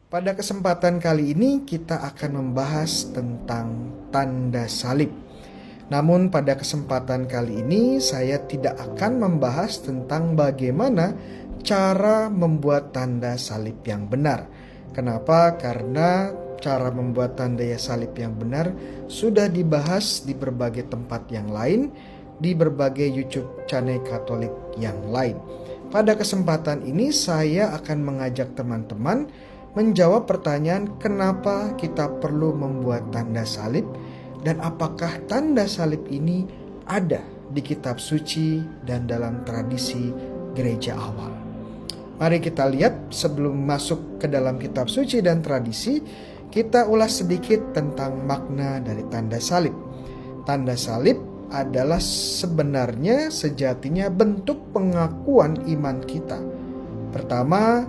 Pada kesempatan kali ini kita akan membahas tentang tanda salib. Namun pada kesempatan kali ini saya tidak akan membahas tentang bagaimana cara membuat tanda salib yang benar. Kenapa? Karena cara membuat tanda salib yang benar sudah dibahas di berbagai tempat yang lain, di berbagai YouTube channel Katolik yang lain. Pada kesempatan ini saya akan mengajak teman-teman menjawab pertanyaan kenapa kita perlu membuat tanda salib dan apakah tanda salib ini ada di kitab suci dan dalam tradisi gereja awal. Mari kita lihat sebelum masuk ke dalam kitab suci dan tradisi, kita ulas sedikit tentang makna dari tanda salib. Tanda salib adalah sebenarnya sejatinya bentuk pengakuan iman kita. Pertama,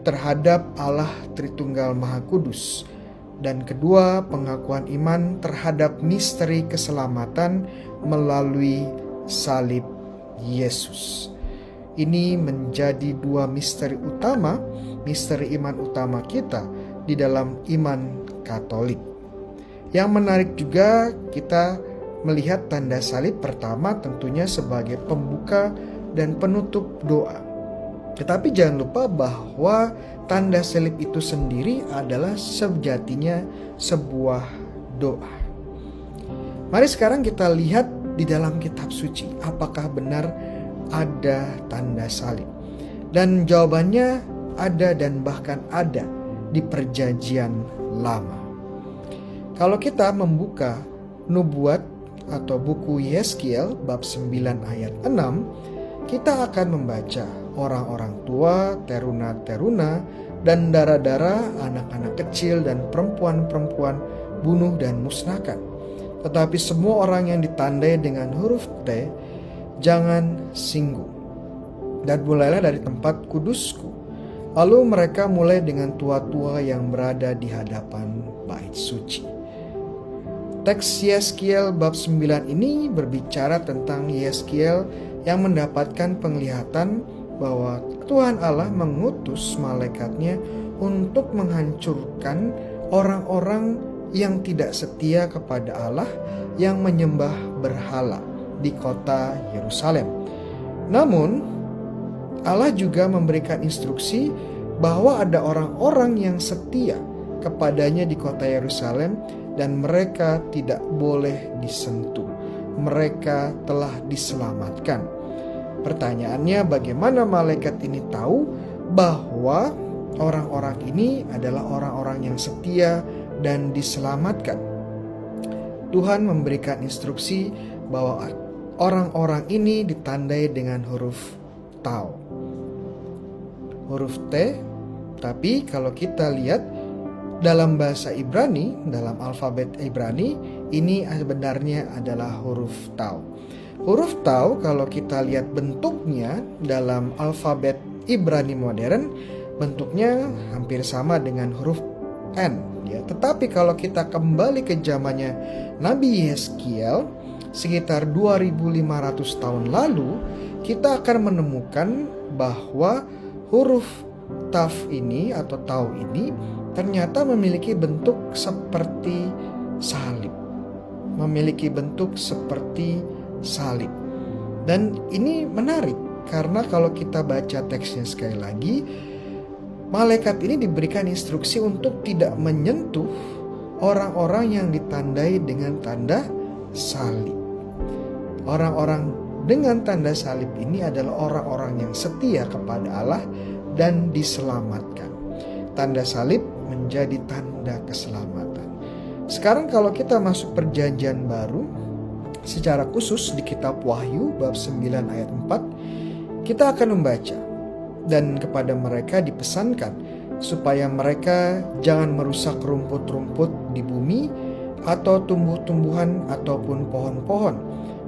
terhadap Allah Tritunggal Maha Kudus, dan kedua, pengakuan iman terhadap misteri keselamatan melalui salib Yesus. Ini menjadi dua misteri utama, misteri iman utama kita di dalam iman Katolik. Yang menarik juga kita melihat tanda salib pertama tentunya sebagai pembuka dan penutup doa. Tetapi jangan lupa bahwa tanda salib itu sendiri adalah sejatinya sebuah doa. Mari sekarang kita lihat di dalam kitab suci, apakah benar ada tanda salib? Dan jawabannya ada dan bahkan ada di Perjanjian Lama. Kalau kita membuka Nubuat atau buku Yeskiel bab 9 ayat 6, kita akan membaca orang-orang tua, teruna-teruna, dan dara-dara, anak-anak kecil dan perempuan-perempuan bunuh dan musnahkan. Tetapi semua orang yang ditandai dengan huruf T, jangan singgung. Dan mulailah dari tempat kudusku. Lalu mereka mulai dengan tua-tua yang berada di hadapan bait suci. Teks Yeskiel bab 9 ini berbicara tentang Yeskiel yang mendapatkan penglihatan bahwa Tuhan Allah mengutus malaikatnya untuk menghancurkan orang-orang yang tidak setia kepada Allah yang menyembah berhala di kota Yerusalem. Namun Allah juga memberikan instruksi bahwa ada orang-orang yang setia kepadanya di kota Yerusalem dan mereka tidak boleh disentuh. Mereka telah diselamatkan. Pertanyaannya, bagaimana malaikat ini tahu bahwa orang-orang ini adalah orang-orang yang setia dan diselamatkan? Tuhan memberikan instruksi bahwa orang-orang ini ditandai dengan huruf Tau, huruf T. Tapi kalau kita lihat dalam bahasa Ibrani, dalam alfabet Ibrani, ini sebenarnya adalah huruf Tau. Huruf Tau kalau kita lihat bentuknya dalam alfabet Ibrani modern, bentuknya hampir sama dengan huruf N. Ya. Tetapi kalau kita kembali ke zamannya Nabi Yeskiel, sekitar 2500 tahun lalu, kita akan menemukan bahwa huruf Taf ini atau Tau ini ternyata memiliki bentuk seperti salib. Memiliki bentuk seperti salib. Dan ini menarik karena kalau kita baca teksnya sekali lagi, malaikat ini diberikan instruksi untuk tidak menyentuh orang-orang yang ditandai dengan tanda salib. Orang-orang dengan tanda salib ini adalah orang-orang yang setia kepada Allah dan diselamatkan. Tanda salib menjadi tanda keselamatan. Sekarang kalau kita masuk Perjanjian Baru, secara khusus di kitab Wahyu bab 9 ayat 4, kita akan membaca, dan kepada mereka dipesankan supaya mereka jangan merusak rumput-rumput di bumi atau tumbuh-tumbuhan ataupun pohon-pohon,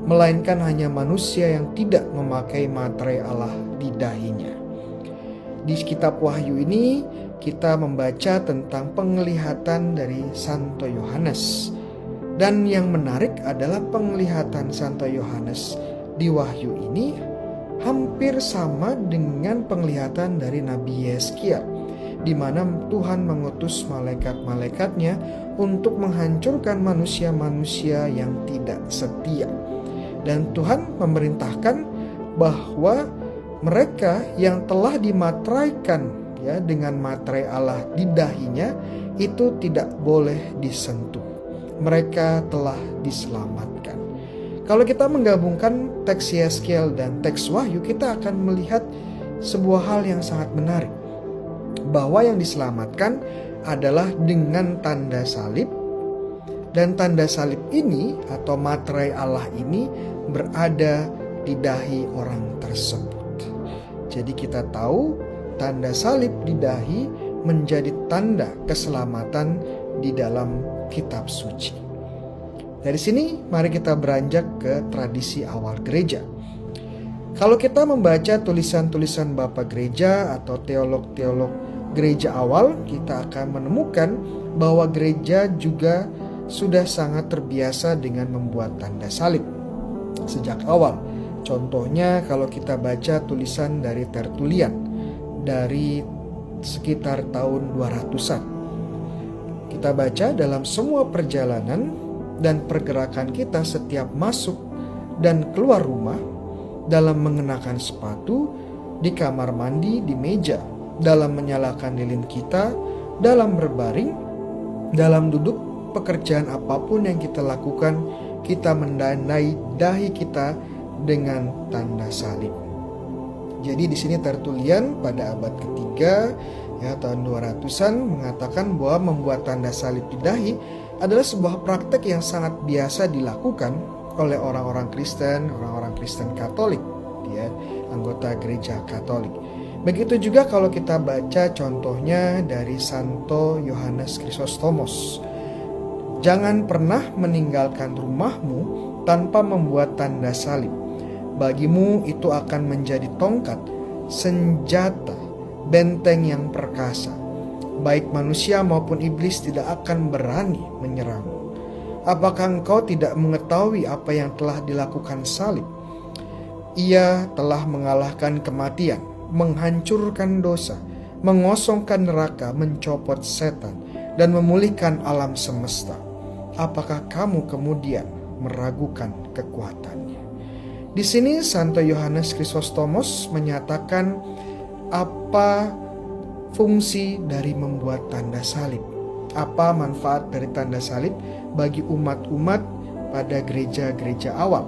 melainkan hanya manusia yang tidak memakai materai Allah di dahinya. Di kitab Wahyu ini kita membaca tentang penglihatan dari Santo Yohanes. Dan yang menarik adalah penglihatan Santo Yohanes di Wahyu ini hampir sama dengan penglihatan dari Nabi Yeskiel. di mana Tuhan mengutus malaikat-malaikatnya untuk menghancurkan manusia-manusia yang tidak setia. Dan Tuhan memerintahkan bahwa mereka yang telah dimateraikan dengan materai Allah di dahinya itu tidak boleh disentuh. Mereka telah diselamatkan. Kalau kita menggabungkan teks Yeskiel dan teks Wahyu, kita akan melihat sebuah hal yang sangat menarik, bahwa yang diselamatkan adalah dengan tanda salib, dan tanda salib ini atau materai Allah ini berada di dahi orang tersebut. Jadi kita tahu tanda salib di dahi menjadi tanda keselamatan di dalam kitab suci. Dari sini mari kita beranjak ke tradisi awal gereja. Kalau kita membaca tulisan-tulisan Bapak Gereja atau teolog-teolog gereja awal, kita akan menemukan bahwa gereja juga sudah sangat terbiasa dengan membuat tanda salib sejak awal. Contohnya kalau kita baca tulisan dari Tertullian dari sekitar tahun 200-an. Kita baca dalam semua perjalanan dan pergerakan kita setiap masuk dan keluar rumah, dalam mengenakan sepatu, di kamar mandi, di meja, dalam menyalakan lilin kita, dalam berbaring, dalam duduk, pekerjaan apapun yang kita lakukan, kita menandai dahi kita dengan tanda salib. Jadi di sini Tertullian pada abad ketiga tahun 200-an mengatakan bahwa membuat tanda salib di dahi adalah sebuah praktek yang sangat biasa dilakukan oleh orang-orang Kristen Katolik, anggota gereja Katolik. Begitu juga kalau kita baca contohnya dari Santo Yohanes Chrysostomos. Jangan pernah meninggalkan rumahmu tanpa membuat tanda salib. Bagimu itu akan menjadi tongkat, senjata, benteng yang perkasa. Baik manusia maupun iblis tidak akan berani menyerangmu. Apakah engkau tidak mengetahui apa yang telah dilakukan salib? Ia telah mengalahkan kematian, menghancurkan dosa, mengosongkan neraka, mencopot setan, dan memulihkan alam semesta. Apakah kamu kemudian meragukan kekuatannya? Di sini Santo Yohanes Chrysostomos menyatakan apa fungsi dari membuat tanda salib. Apa manfaat dari tanda salib bagi umat-umat pada gereja-gereja awal.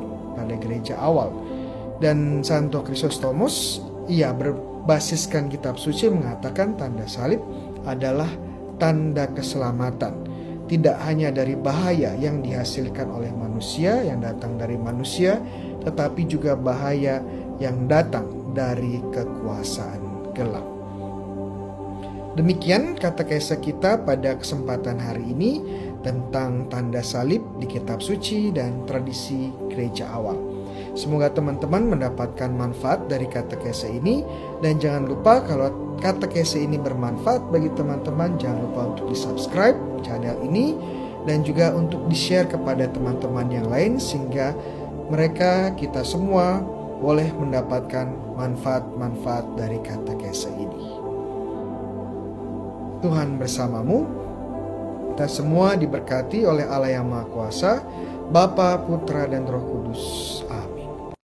Dan Santo Chrysostomos berbasiskan kitab suci mengatakan tanda salib adalah tanda keselamatan. Tidak hanya dari bahaya yang dihasilkan oleh manusia, yang datang dari manusia, tetapi juga bahaya yang datang dari kekuasaan gelap. Demikian katekese kita pada kesempatan hari ini tentang tanda salib di kitab suci dan tradisi gereja awal. Semoga teman-teman mendapatkan manfaat dari katekese ini, dan jangan lupa kalau katekese ini bermanfaat bagi teman-teman, jangan lupa untuk di-subscribe channel ini dan juga untuk di-share kepada teman-teman yang lain sehingga kita semua boleh mendapatkan manfaat-manfaat dari katekese ini. Tuhan bersamamu. Kita semua diberkati oleh Allah yang Maha Kuasa, Bapa, Putra, dan Roh Kudus. Amin.